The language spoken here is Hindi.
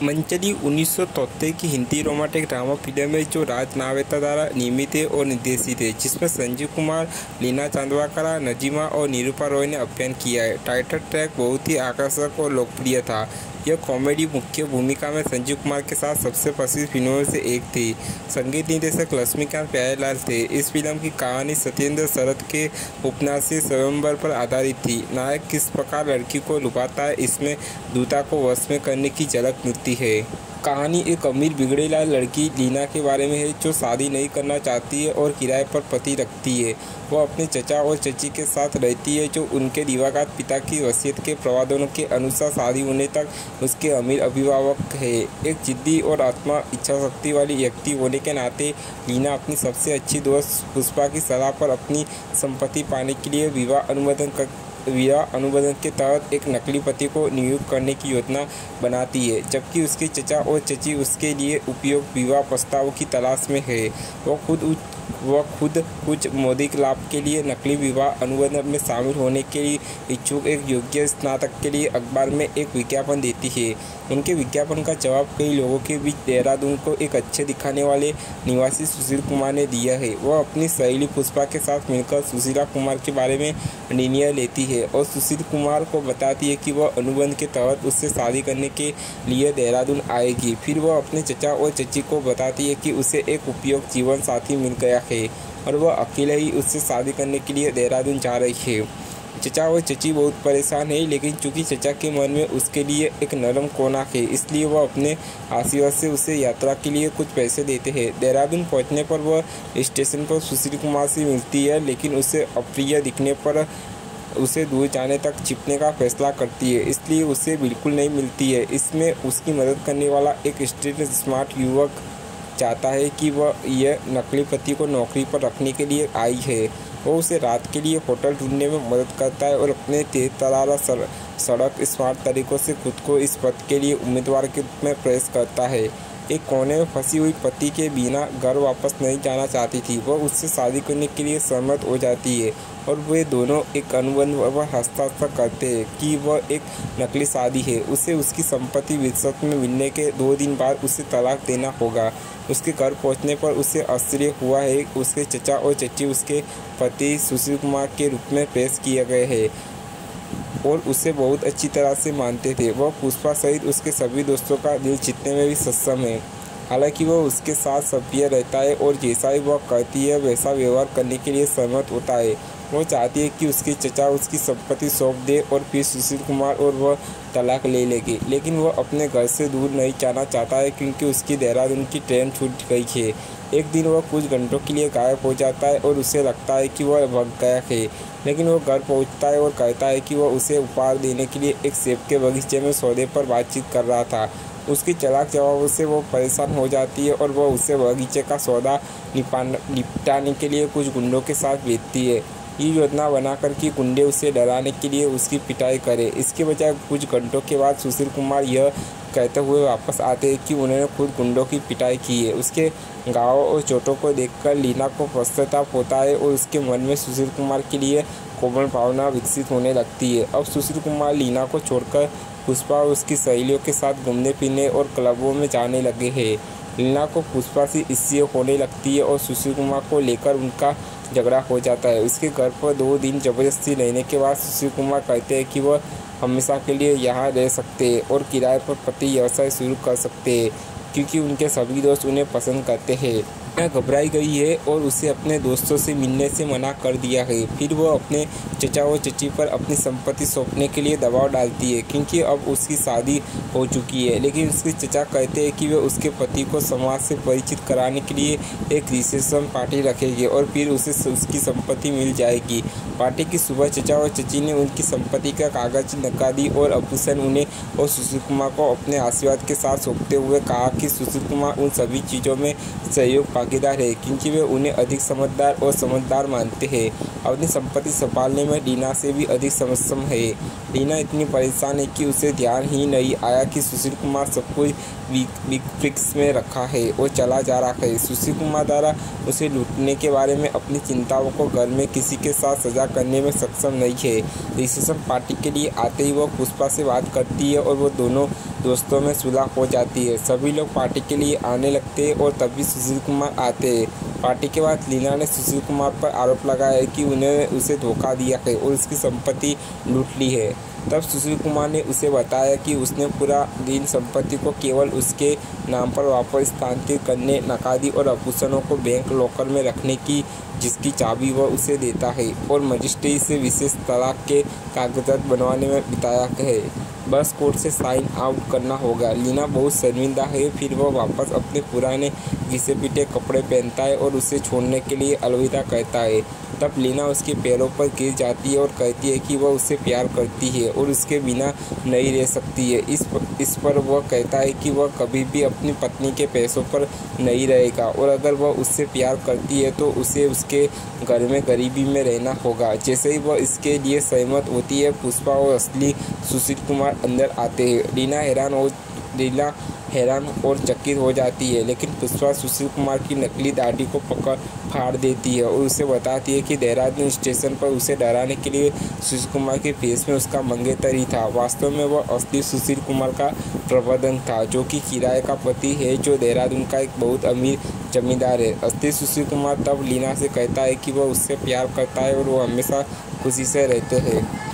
मंचली 1973 की हिंदी रोमांटिक ड्रामा फिल्म है जो राज नावेता द्वारा निर्मित है और निर्देशित है, जिसमें संजीव कुमार, लीना चांदवाकरा, नजीमा और निरूपा रॉय ने अभिनय किया है। टाइटल ट्रैक बहुत ही आकर्षक और लोकप्रिय था। यह कॉमेडी मुख्य भूमिका में संजीव कुमार के साथ सबसे प्रसिद्ध फिल्मों में से एक थी। संगीत निर्देशक लक्ष्मीकांत प्यारेलाल थे। इस फिल्म की कहानी सत्येंद्र शरद के उपन्यासी स्वयंवर पर आधारित थी। नायक किस प्रकार लड़की को लुभाता है, इसमें दूता को वश में करने की झलक मिलती है। कहानी एक अमीर बिगड़ेला लड़की लीना के बारे में है जो शादी नहीं करना चाहती है और किराए पर पति रखती है। वह अपने चचा और चची के साथ रहती है जो उनके दिवंगत पिता की वसीयत के प्रावधानों के अनुसार शादी होने तक उसके अमीर अभिभावक है। एक जिद्दी और आत्मा इच्छा शक्ति वाली व्यक्ति होने के नाते लीना अपनी सबसे अच्छी दोस्त पुष्पा की सलाह पर अपनी संपत्ति पाने के लिए विवाह अनुबंधन के तहत एक नकली पति को नियुक्त करने की योजना बनाती है, जबकि उसके चचा और चची उसके लिए उपयुक्त विवाह प्रस्ताव की तलाश में है। वह खुद कुछ मौद्रिक लाभ के लिए नकली विवाह अनुबंधन में शामिल होने के लिए इच्छुक एक योग्य स्नातक के लिए अखबार में एक विज्ञापन देती है। उनके विज्ञापन का जवाब कई लोगों के बीच देहरादून को एक अच्छे दिखाने वाले निवासी सुशील कुमार ने दिया है। वह अपनी सहेली पुष्पा के साथ मिलकर सुशीला कुमार के बारे में निर्णय लेती है और सुशील कुमार को बताती है कि वह अनुबंध के तहत उससे शादी करने के लिए देहरादून आएगी। फिर वह अपने चचा और चची को बताती है कि उसे एक उपयुक्त जीवन साथी मिल गया है और वह अकेले ही उससे शादी करने के लिए देहरादून जा रही है। चचा और चची बहुत परेशान है, लेकिन चूंकि चचा के मन में उसके लिए एक नरम कोना है, इसलिए वह अपने आशीर्वाद से उसे यात्रा के लिए कुछ पैसे देते हैं। देहरादून पहुंचने पर वह स्टेशन पर सुशील कुमार से मिलती है, लेकिन उसे अप्रिय दिखने पर उसे दूर जाने तक छिपने का फैसला करती है, इसलिए उसे बिल्कुल नहीं मिलती है। इसमें उसकी मदद करने वाला एक स्ट्रीट स्मार्ट युवक चाहता है कि वह यह नकली पति को नौकरी पर रखने के लिए आई है। वो उसे रात के लिए होटल ढूंढने में मदद करता है और अपने तेज तर्रार सड़क स्मार्ट तरीकों से खुद को इस पद के लिए उम्मीदवार के रूप में पेश करता है। एक कोने में फंसी हुई पति के बिना घर वापस नहीं जाना चाहती थी। वह उससे शादी करने के लिए सहमत हो जाती है और वे दोनों एक अनुबंध पर हस्ताक्षर करते हैं कि वह एक नकली शादी है। उसे उसकी संपत्ति विरासत में मिलने के 2 दिन बाद उसे तलाक देना होगा। उसके घर पहुंचने पर उसे आश्चर्य हुआ है। उसके चचा और चची उसके पति सुशील कुमार के रूप में पेश किए गए हैं और उसे बहुत अच्छी तरह से मानते थे। वह पुष्पा सहित उसके सभी दोस्तों का दिल जीतने में भी सक्षम है। हालांकि वह उसके साथ सभ्य रहता है और जैसा ही वह कहती है वैसा व्यवहार करने के लिए सहमत होता है। वह चाहती है कि उसके चचा उसकी संपत्ति सौंप दे और फिर सुशील कुमार और वह तलाक ले लेगी, लेकिन वह अपने घर से दूर नहीं जाना चाहता है क्योंकि उसकी देहरादून की ट्रेन छूट गई है। एक दिन वह कुछ घंटों के लिए गायब हो जाता है और उसे लगता है कि वह भाग गया है, लेकिन वह घर पहुंचता है और कहता है कि वह उसे उपहार देने के लिए एक सेब के बगीचे में सौदे पर बातचीत कर रहा था। उसकी चालाक जवाबों से वो परेशान हो जाती है और वह उसे बगीचे का सौदा निपटाने के लिए कुछ गुंडों के साथ भेजती है। ये योजना बनाकर कि गुंडे उसे डराने के लिए उसकी पिटाई करे। इसके बजाय कुछ घंटों के बाद सुशील कुमार यह कहते हुए वापस आते हैं कि उन्होंने खुद गुंडों की पिटाई की है। उसके घावों और चोटों को देखकर लीना को पश्चाताप होता है और उसके मन में सुशील कुमार के लिए कोमल भावना विकसित होने लगती है। अब सुशील कुमार लीना को छोड़कर पुष्पा और उसकी सहेलियों के साथ घूमने फिरने और क्लबों में जाने लगे हैं। लीना को पुष्पा से ईर्ष्या होने लगती है और सुशील कुमार को लेकर उनका झगड़ा हो जाता है। उसके घर पर 2 दिन जबरदस्ती रहने के बाद सुशील कुमार कहते हैं कि वह हमेशा के लिए यहाँ रह सकते हैं और किराए पर पति व्यवसाय शुरू कर सकते हैं क्योंकि उनके सभी दोस्त उन्हें पसंद करते हैं। वह घबराई गई है और उसे अपने दोस्तों से मिलने से मना कर दिया है। फिर वह अपने चचा और चची पर अपनी संपत्ति सौंपने के लिए दबाव डालती है क्योंकि अब उसकी शादी हो चुकी है, लेकिन उसके चचा कहते हैं कि वे उसके पति को समाज से परिचित कराने के लिए एक रिसेप्शन पार्टी रखेंगे और फिर उसे उसकी संपत्ति मिल जाएगी। पार्टी की सुबह चचा और चची ने उनकी संपत्ति का कागज नकादी और आभूषण उन्हें और सुशील कुमार को अपने आशीर्वाद के साथ सौंपते हुए कहा कि सुशील कुमार उन सभी चीज़ों में सहयोग भागीदार है क्योंकि वे उन्हें अधिक समझदार और समझदार मानते हैं। अपनी संपत्ति संभालने में लीना से भी अधिक सक्षम है। लीना इतनी परेशान है कि उसे ध्यान ही नहीं आया कि सुशील कुमार सब कुछ बिग फिक्स में रखा है और चला जा रहा है। सुशील कुमार द्वारा उसे लूटने के बारे में अपनी चिंताओं को घर में किसी के साथ सजा करने में सक्षम नहीं है। रिसेप्शन पार्टी के लिए आते ही वह पुष्पा से बात करती है और वो दोनों दोस्तों में सुलह हो जाती है। सभी लोग पार्टी के लिए आने लगते हैं और तभी सुशील कुमार आते हैं। पार्टी के बाद लीना ने सुशील कुमार पर आरोप लगाया है कि उसे धोखा दिया है और उसकी संपत्ति लूट ली है। तब सुशील कुमार ने उसे बताया कि उसने पूरा दिन संपत्ति को केवल उसके नाम पर वापस स्थानांतरित करने, नकदी और आभूषणों को बैंक लॉकर में रखने की जिसकी चाबी वह उसे देता है, और मजिस्ट्रेट से विशेष तलाक के कागजात बनवाने में बिताया है। बस कोर्ट से साइन आउट करना होगा। लीना बहुत शर्मिंदा है। फिर वह वापस अपने पुराने घिसे पिटे कपड़े पहनता है और उसे छोड़ने के लिए अलविदा कहता है। तब लीना उसके पैरों पर गिर जाती है और कहती है कि वह उससे प्यार करती है और उसके बिना नहीं रह सकती है। इस पर वह कहता है कि वह कभी भी अपनी पत्नी के पैसों पर नहीं रहेगा, और अगर वह उससे प्यार करती है तो उसे उसके घर में गरीबी में रहना होगा। जैसे ही वह इसके लिए सहमत होती है, पुष्पा और असली सुशील कुमार अंदर आते हैं। लीना हैरान और चकित हो जाती है, लेकिन पुष्पा सुशील कुमार की नकली दाढ़ी को पकड़ फाड़ देती है और उसे बताती है कि देहरादून स्टेशन पर उसे डराने के लिए सुशील कुमार के फेस में उसका मंगेतर ही था। वास्तव में वह असली सुशील कुमार का प्रबंधक था, जो कि किराए का पति है, जो देहरादून का एक बहुत अमीर जमींदार है। असली सुशील कुमार तब लीना से कहता है कि वह उससे प्यार करता है और वो हमेशा खुशी से रहते हैं।